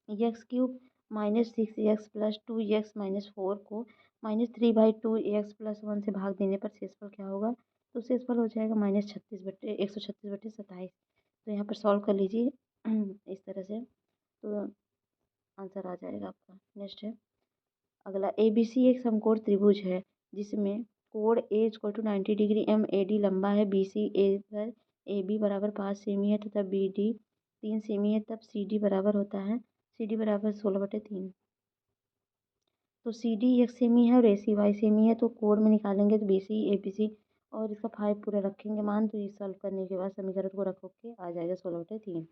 [SPEAKER 1] x³ - 6x + 2x - 4 को -3/2x + 1 से भाग देने पर शेषफल क्या होगा। तो शेषफल हो जाएगा -136/27। तो यहाँ पर सॉल्व कर लीजिए इस तरह से। तो आंसर आ जाएगा आपका। नेक्स्ट है अगला, ABC एक समकोण त्रिभुज है जिसमें कोण A = 90 डिग्री, MAD लंबा है, BC A पर AB बराबर 5 सेमी है तथा BD 3 सेमी है, तब CD बराबर होता है, CD बराबर 16/3। तो CD 1 सेमी है और AC Y सेमी है, तो कोण में निकालेंगे तो BC ABC और इसका 5 पूरा रखेंगे मान, तो ये सॉल्व करने के बाद समीकरण को रखो के आ जाएगा 16/3।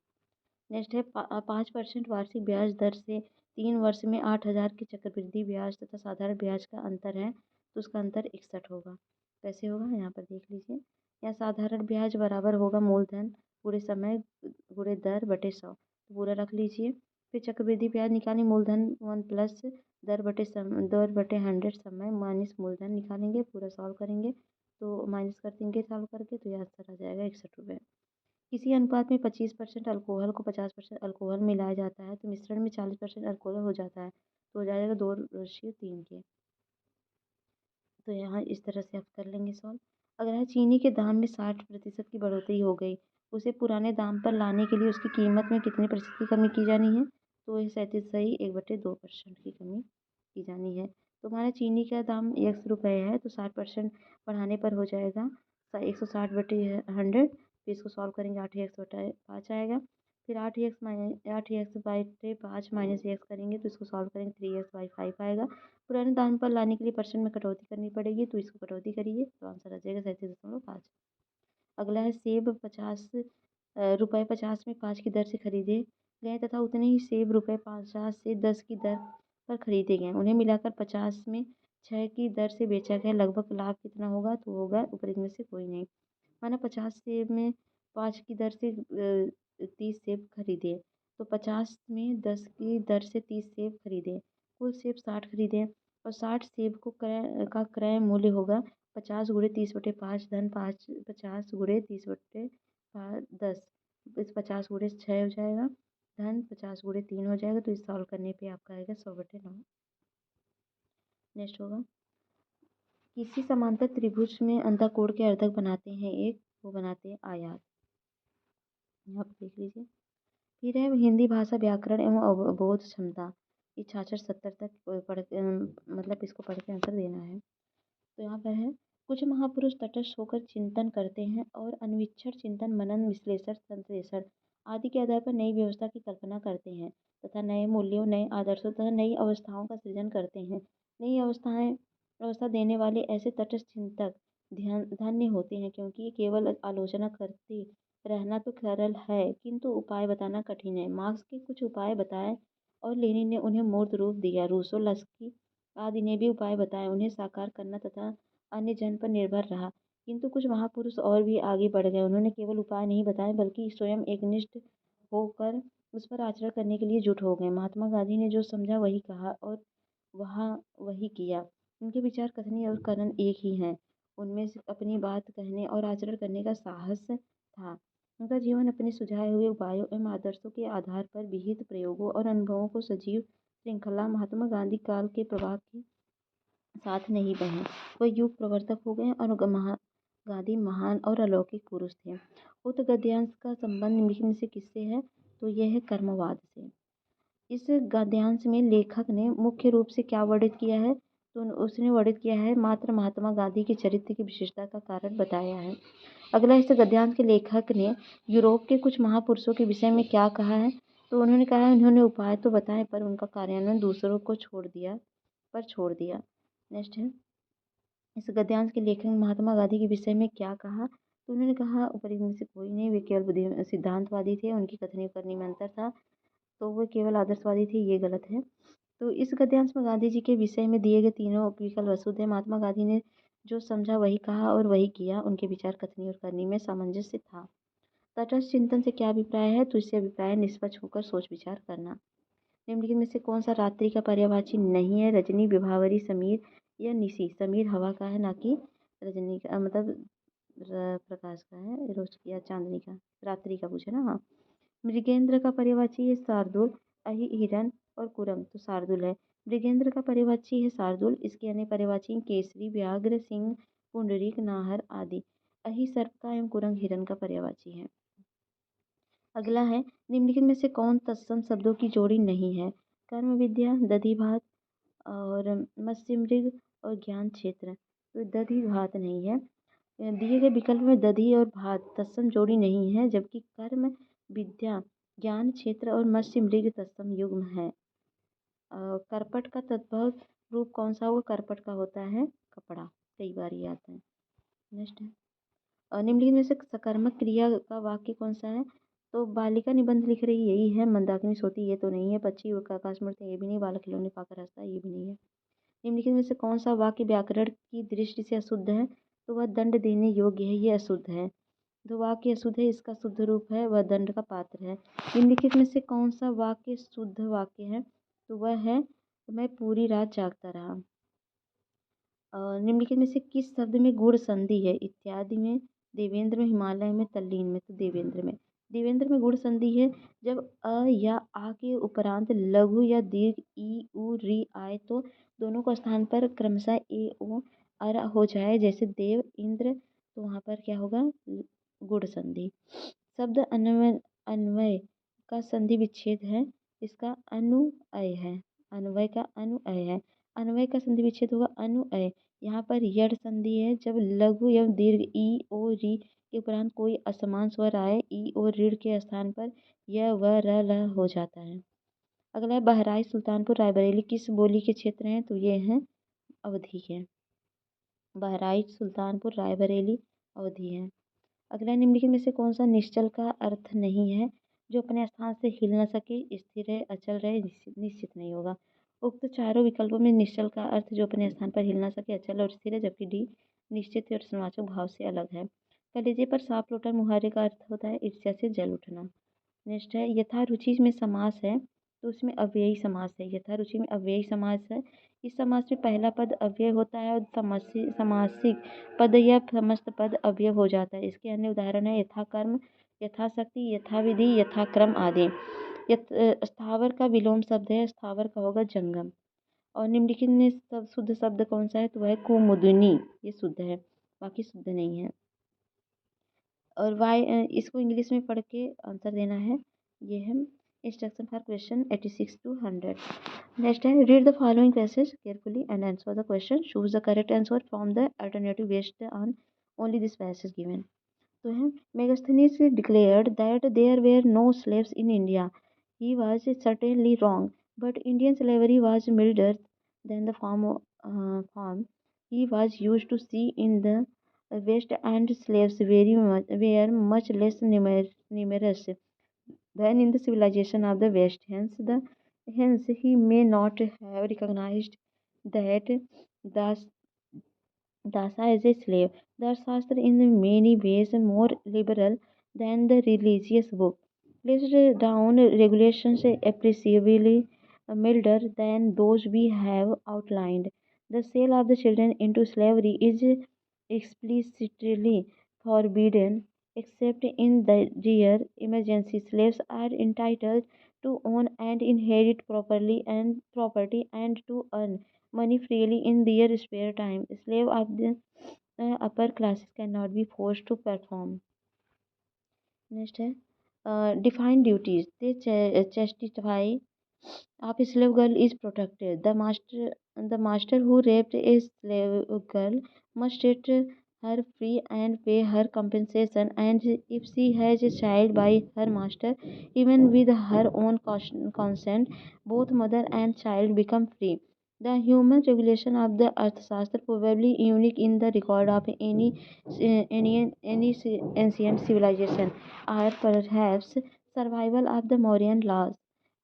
[SPEAKER 1] नेक्स्ट है 5% वार्षिक ब्याज दर से 3 वर्ष में 8,000 की चक्रवृद्धि ब्याज तथा साधारण ब्याज का अंतर है, तो उसका अंतर 61 होगा। कैसे होगा यहाँ पर देख लीजिए। यहाँ साधारण ब्याज बराबर होगा मूलधन पूरे समय गुणे दर बटे 100, तो पूरा रख लीजिए। फिर चक्रवृद्धि ब्याज निकालें, मूलधन 1 प्लस दर बटे 100 समय माइनस मूलधन निकालेंगे, पूरा सॉल्व करेंगे तो माइनस कर देंगे सॉल्व करके, तो यह आंसर आ जाएगा 61 रुपये। किसी अनुपात में 25% अल्कोहल को 50% अल्कोहल मिलाया जाता है, तो मिश्रण में 40% अल्कोहल हो जाता है, तो हो जाएगा 2:3 के। तो यहाँ इस तरह से आप कर लेंगे सॉल्व। अगर है चीनी के दाम में 60% की बढ़ोतरी हो गई, उसे पुराने दाम पर लाने के लिए उसकी कीमत में कितने प्रतिशत की कमी की जानी है, तो ये 37 1/2% की कमी की जानी है। तो हमारा चीनी का दाम 100 रुपये है, तो 60% बढ़ाने पर हो जाएगा 160/100। फिर इसको सॉल्व करेंगे, 8x/5 आएगा। फिर 8x/5 माइनस एक्स करेंगे, तो इसको सॉल्व करेंगे 3x/5 आएगा। पुराने दाम पर लाने के लिए परसेंट में कटौती करनी पड़ेगी, तो इसको कटौती करिए तो आंसर आ जाएगा 37.5। अगला है सेब 50 में 5 की दर से खरीदे गए तथा उतने ही सेब ₹50 से 10 की दर पर खरीदे गए, उन्हें मिलाकर 50 में 6 की दर से बेचा गया, लगभग लाभ कितना होगा, तो होगा ऊपर इनमें से कोई नहीं। माना 50 सेब में 5 की दर से 30 सेब खरीदे, तो 50 में 10 की दर से 30 सेब खरीदे, कुल सेब 60 खरीदे और 60 सेब को क्रय मूल्य होगा 50 × 30/5 धन 50 × 30/10, इस 50 × 6 हो जाएगा धन 50 × 3 हो जाएगा, तो इस सॉल्व करने पे आपका आएगा 100/9। नेक्स्ट होगा किसी समांतर त्रिभुज में अंतःकोण के अर्धक बनाते हैं एक, वो बनाते हैं आयात। यहाँ पर देख लीजिए। फिर है हिंदी भाषा व्याकरण एवं अवबोध क्षमता, ये 66-70 तक मतलब इसको पढ़ के आंसर देना है। तो यहाँ पर है कुछ महापुरुष तटस्थ होकर चिंतन करते हैं और अन्वीक्षण चिंतन मनन विश्लेषण संश्लेषण आदि के आधार पर नई व्यवस्था की कल्पना करते हैं तथा नए मूल्यों नए आदर्शों तथा नई अवस्थाओं का सृजन करते हैं। नई अवस्था देने वाले ऐसे तटस्थ चिंतक धन्य होते हैं, क्योंकि ये केवल आलोचना करते रहना तो सरल है किंतु उपाय बताना कठिन है। मार्क्स के कुछ उपाय बताए और लेनिन ने उन्हें मूर्त रूप दिया। रूसो लस्की आदि ने भी उपाय बताए, उन्हें साकार करना तथा अन्य जन पर निर्भर रहा। किंतु कुछ महापुरुष और भी आगे बढ़ गए, उन्होंने केवल उपाय नहीं बताए बल्कि स्वयं एकनिष्ठ होकर उस पर आचरण करने के लिए जुट हो गए। महात्मा गांधी ने जो समझा वही कहा और वहाँ वही किया। उनके विचार कथनी और कथन एक ही हैं, उनमें से अपनी बात कहने और आचरण करने का साहस था। उनका जीवन अपने सुझाए हुए उपायों एवं आदर्शों के आधार पर विहित प्रयोगों और अनुभवों को सजीव श्रृंखला महात्मा गांधी काल के प्रभाव के साथ नहीं बहे, वह युग प्रवर्तक हो गए और गांधी महान और अलौकिक पुरुष थे। उक्त गद्यांश का संबंध निम्न से किससे है, तो यह है कर्मवाद से। इस गद्यांश में लेखक ने मुख्य रूप से क्या वर्णित किया है, तो उसने वर्णित किया है मात्र महात्मा गांधी के चरित्र की विशेषता का कारण बताया है। अगला, इस गद्यांश के लेखक ने यूरोप के कुछ महापुरुषों के विषय में क्या कहा है, तो उन्होंने कहा है उन्होंने उपाय तो बताए पर उनका कार्यान्वयन दूसरों को छोड़ दिया। नेक्स्ट है इस गद्यांश के लेखक ने महात्मा गांधी के विषय में क्या कहा, तो उन्होंने कहा ऊपर इनमें से कोई नहीं, वे केवल सिद्धांतवादी थे, उनकी कथनी करनी में अंतर था, तो वे केवल आदर्शवादी थे, ये गलत है। तो इस गद्यांश में गांधी जी के विषय में दिए गए तीनों विकल्प वसुध है। महात्मा गांधी ने जो समझा वही कहा और वही किया, उनके विचार कथनी और करनी में सामंजस्य था। तटस्थ चिंतन से क्या अभिप्राय है, तो इससे अभिप्राय निष्पक्ष होकर सोच विचार करना। निम्नलिखित में से कौन सा रात्रि का पर्यायवाची नहीं है, रजनी विभावरी समीर या निशी। समीर हवा का है ना कि रजनी का, मतलब प्रकाश का है, रोज या चांदनी का, रात्रि का पूछे ना। हाँ, मृगेंद्र का पर्यायवाची है शार्दुल, अहि हिरन और कुरंग, तो शार्दुल है। मृगेंद्र का पर्यायवाची है शार्दुल, इसके अन्य पर्यायवाची केसरी व्याघ्र सिंह पुंडरीक नाहर आदि। अहि सर्प का एवं कुरंग हिरन का पर्यायवाची है। अगला है निम्नलिखित में से कौन तत्सम शब्दों की जोड़ी नहीं है, कर्म विद्या, दधी भात और मत्स्य मृग और ज्ञान क्षेत्र। तो दधी भात नहीं है। दिए गए विकल्प में दधी और भात तत्सम जोड़ी नहीं है, जबकि कर्म विद्या, ज्ञान क्षेत्र और मत्स्य मृग तत्सम युग्म है। करपट का तद्भव रूप कौन सा होगा? करपट का होता है कपड़ा। कई बार ये आता है। नेक्स्ट है निम्नलिखित में से सकर्मक क्रिया का वाक्य कौन सा है? तो बालिका निबंध लिख रही यही है। मंदाकिनी सोती ये तो नहीं है। पक्षी उड़कर आकाश में उड़ते ये भी नहीं। बालक खिलौने पाकर हंसता ये भी नहीं है। निम्नलिखित में से कौन सा वाक्य व्याकरण की दृष्टि से अशुद्ध है? तो वह दंड देने योग्य है, ये अशुद्ध है। जो वाक्य अशुद्ध है इसका शुद्ध रूप है वह दंड का पात्र है। निम्नलिखित में से कौन सा वाक्य शुद्ध वाक्य है? तो वह है मैं पूरी रात जागता रहा। निम्नलिखित में से किस शब्द में गुण संधि है? इत्यादि में, देवेंद्र में, हिमालय में, तल्लीन में। तो देवेंद्र में। देवेंद्र में गुण संधि है जब अ या आ के उपरांत लघु या दीर्घ ई उ री आए तो दोनों को स्थान पर क्रमशः ए ओ अर हो जाए, जैसे देव, इंद्र। तो वहाँ पर क्या होगा? गुण संधि। शब्द अन्वय अन्वय का संधि विच्छेद है। इसका अनुअय है। अन्वय का अनुअय है। अन्वय का संधि विच्छेद होगा अनुअय। यहाँ पर यड संधि है जब लघु एवं दीर्घ ई ओ री के उपरांत कोई असमान स्वर आए, ई और ऋण के स्थान पर य व र ल हो जाता है। अगला है बहराइच, सुल्तानपुर, रायबरेली किस बोली के क्षेत्र हैं? तो ये हैं अवधी के। बहराइच, सुल्तानपुर, रायबरेली अवधी है। अगला निम्नलिखित में से कौन सा निश्चल का अर्थ नहीं है? जो अपने स्थान से हिल न सके, स्थिर रहे, अचल रहे, निश्चित नहीं होगा। उक्त चारों विकल्पों में निश्चल का अर्थ जो अपने स्थान पर हिल न सके, अचल और स्थिर है, जबकि डी निश्चित और समवाचक भाव से अलग है। कलेजे पर सांप लौटा मुहावरे का अर्थ होता है ईर्ष्या से जल उठना। नेक्स्ट है यथा रुचि में समास है तो उसमें अव्ययी समास है। यथा रुचि में अव्ययी समास है। इस समास में पहला पद अव्यय होता है और समासिक पद या समस्त पद अव्यय हो जाता है। इसके अन्य उदाहरण है यथा कर्म, यथाशक्ति, यथाविधि, यथाक्रम आदि। स्थावर का विलोम शब्द है। स्थावर का होगा जंगम। और निम्नलिखित में सब शुद्ध शब्द कौन सा है? तो वह कुमुदनी, ये शुद्ध है, बाकी शुद्ध नहीं है। और वाई इसको इंग्लिश में पढ़ के आंसर देना है। ये है instruction for question 86 to 100। Next है read the following passage carefully and answer the question. Choose the correct answer from the alternative based on only this passage given. तो है Megasthenes declared that there were no slaves in India. He was certainly wrong, but Indian slavery was milder than the form he was used to see in the West, and slaves were much less numerous than in the civilization of the West. Hence he may not have recognized that Das Dasa is a slave. The Shastra in many ways more liberal than the religious book. Laid down regulations appreciably milder than those we have outlined. The sale of the children into slavery is explicitly forbidden, except in the rare emergency. Slaves are entitled to own and inherit property and to earn money freely in their spare time. Slave of the upper classes cannot be forced to perform. Next है define duties. They justify of a slave girl is protected. The master who raped a slave girl must set her free and pay her compensation. And if she has a child by her master, even with her own consent, both mother and child become free. The human regulation of the Arthashastra, probably unique in the record of any ancient civilization, or perhaps survival of the Mauryan laws.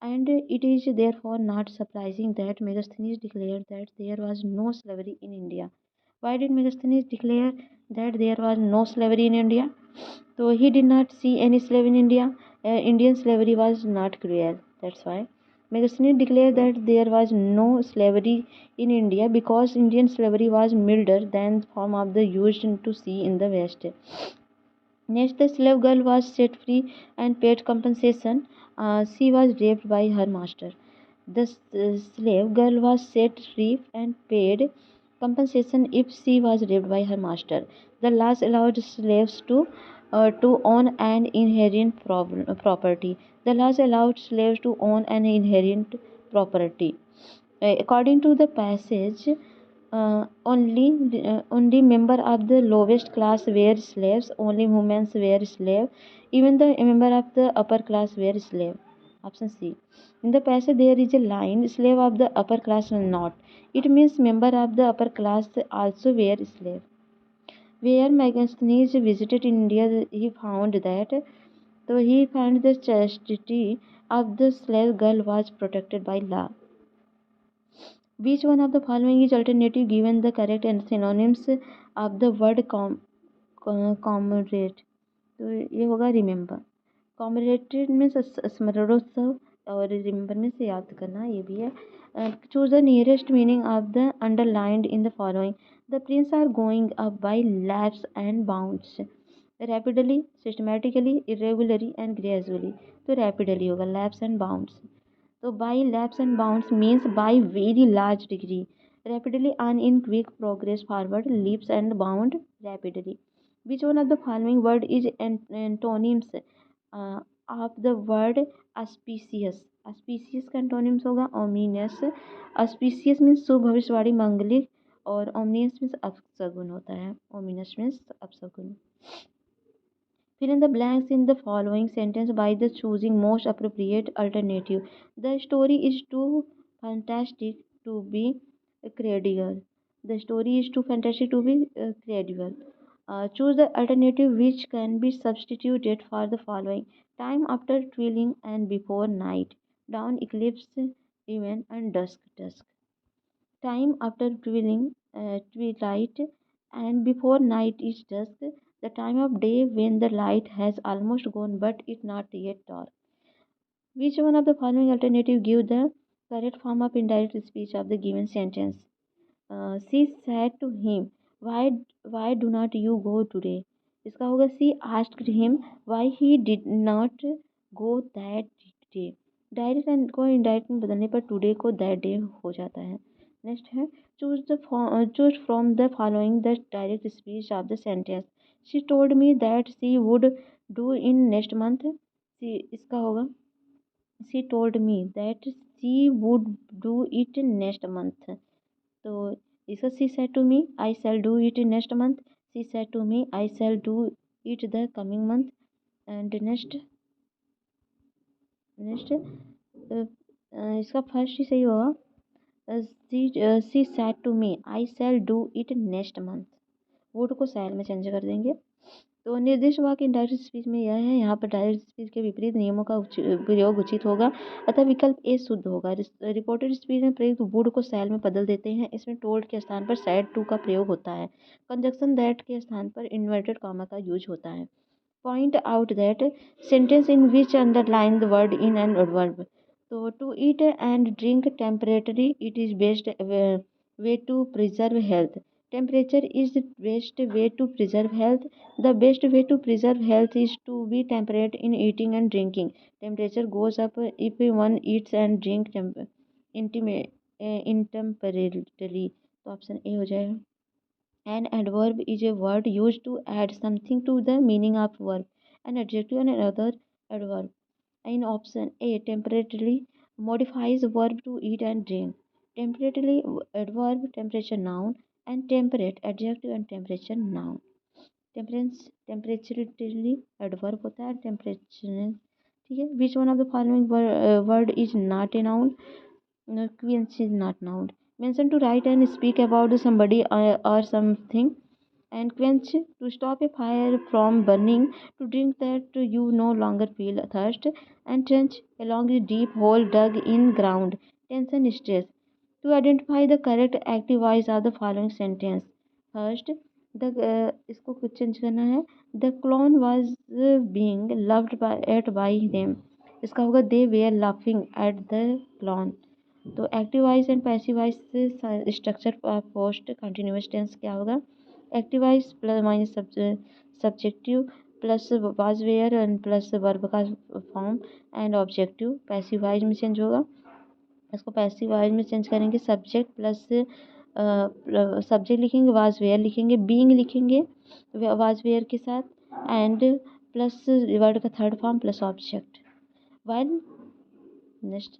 [SPEAKER 1] And it is therefore not surprising that Megasthenes declared that there was no slavery in India. Why did Megasthenes declare that there was no slavery in India? So he did not see any slave in India. Indian slavery was not cruel. That's why Megasthenes declared that there was no slavery in India because Indian slavery was milder than the form of the used to see in the West. Next, the slave girl was set free and paid compensation. She was raped by her master. The slave girl was set free and paid compensation if she was raped by her master. The laws allowed slaves to own and inherit property. The laws allowed slaves to own and inherit property. According to the passage, only member of the lowest class were slaves. Only women were slave. Even the member of the upper class were slave. Option C. In the passage, there is a line: slave of the upper class are not. It means member of the upper class also were slave. Where Megasthenes visited India, he found the chastity of the slave girl was protected by law. Which one of the following is alternative given the correct and synonyms of the word commemorate? तो ये होगा remember. कॉमेरेटेड means स्मरणोत्सव और remember means याद करना, ये भी है. Choose the nearest meaning of the underlined in the following. The prince are going up by leaps and bounds. Rapidly, systematically, irregularly and gradually. तो रैपिडली होगा, लैप्स एंड बाउंड्स. तो by leaps and bounds means by very large degree. Rapidly and in quick progress forward, leaps and bound rapidly. Which one of the following word is antonyms of the word auspicious? Auspicious का antonyms होगा ominous. Auspicious means शुभ, भविष्यवाणी, मंगलिक. और ominous means अपशगुन होता है. ominous means अपशगुन. Fill in the blanks in the following sentence by the choosing most appropriate alternative. The story is too fantastic to be credible. The story is too fantastic to be credible. Choose the alternative which can be substituted for the following: time after twilight and before night, dawn, eclipse, even, and dusk. Time after twilight and before night is dusk, the time of day when the light has almost gone but it not yet dark. Which one of the following alternative give the correct form of indirect speech of the given sentence? She said to him, why do not you go today? इसका होगा she asked him why he did not go that day. Direct and को indirect में बदलने पर today को that day हो जाता है. नेक्स्ट है choose from the following the direct speech of the sentence. She told me that she would do in next month. See इसका होगा she told me that she would do it next month. तो इसका she said to me I shall do it next month. She said to me I shall do it the coming month. And next इसका first ही सही होगा. She said to me I shall do it next month. Would को शैल में change कर देंगे. तो निर्दिष्ट वाक्य इनडायरेक्ट स्पीच में यह है. यहाँ पर डायरेक्ट स्पीच के विपरीत नियमों का प्रयोग उचित होगा अतः विकल्प ए शुद्ध होगा. रिपोर्टेड स्पीच में प्रयुक्त वुड को शैल में बदल देते हैं. इसमें टोल्ड के स्थान पर सैड टू का प्रयोग होता है. कंजक्शन दैट के स्थान पर इन्वर्टेड कॉमा का यूज होता है. Point out that sentence in which underline the word in an adverb. So to eat and drink temporarily, it is best way to preserve health. Temperature is the best way to preserve health. The best way to preserve health is to be temperate in eating and drinking. Temperature goes up if one eats and drink intemperately. तो option A हो जाएगा. An adverb is a word used to add something to the meaning of verb. An adjective and another adverb. In option A, temperately modifies verb to eat and drink. Temperately adverb, temperature noun, and temperate adjective and temperature noun. Temperaturely adverb होता है. Temperature, ठीक है. Which one of the following word is not a noun? Quench is not noun. Mention to write and speak about somebody or something. And quench to stop a fire from burning, to drink that you no longer feel thirst. And trench along a deep hole dug in ground. Tension, stress. To identify the correct active voice of the following sentence. First, the इसको कुछ change करना है. The clown was being loved by them. इसका होगा they were laughing at the clown. तो active voice and passive voice से structure post continuous tense क्या होगा? Active voice plus minus subjective plus was were and plus verb का form and objective. Passive voice में change होगा. इसको passive voice में change करेंगे. सब्जेक्ट प्लस सब्जेक्ट लिखेंगे, वाज वेयर लिखेंगे, बीइंग लिखेंगे वाज वेयर के साथ एंड प्लस वर्ड का third form plus object. While next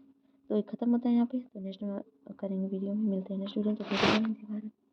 [SPEAKER 1] तो ये खत्म होता है यहाँ पे। तो नेक्स्ट में करेंगे वीडियो में, मिलते हैं नेक्स्ट वीडियो में। तो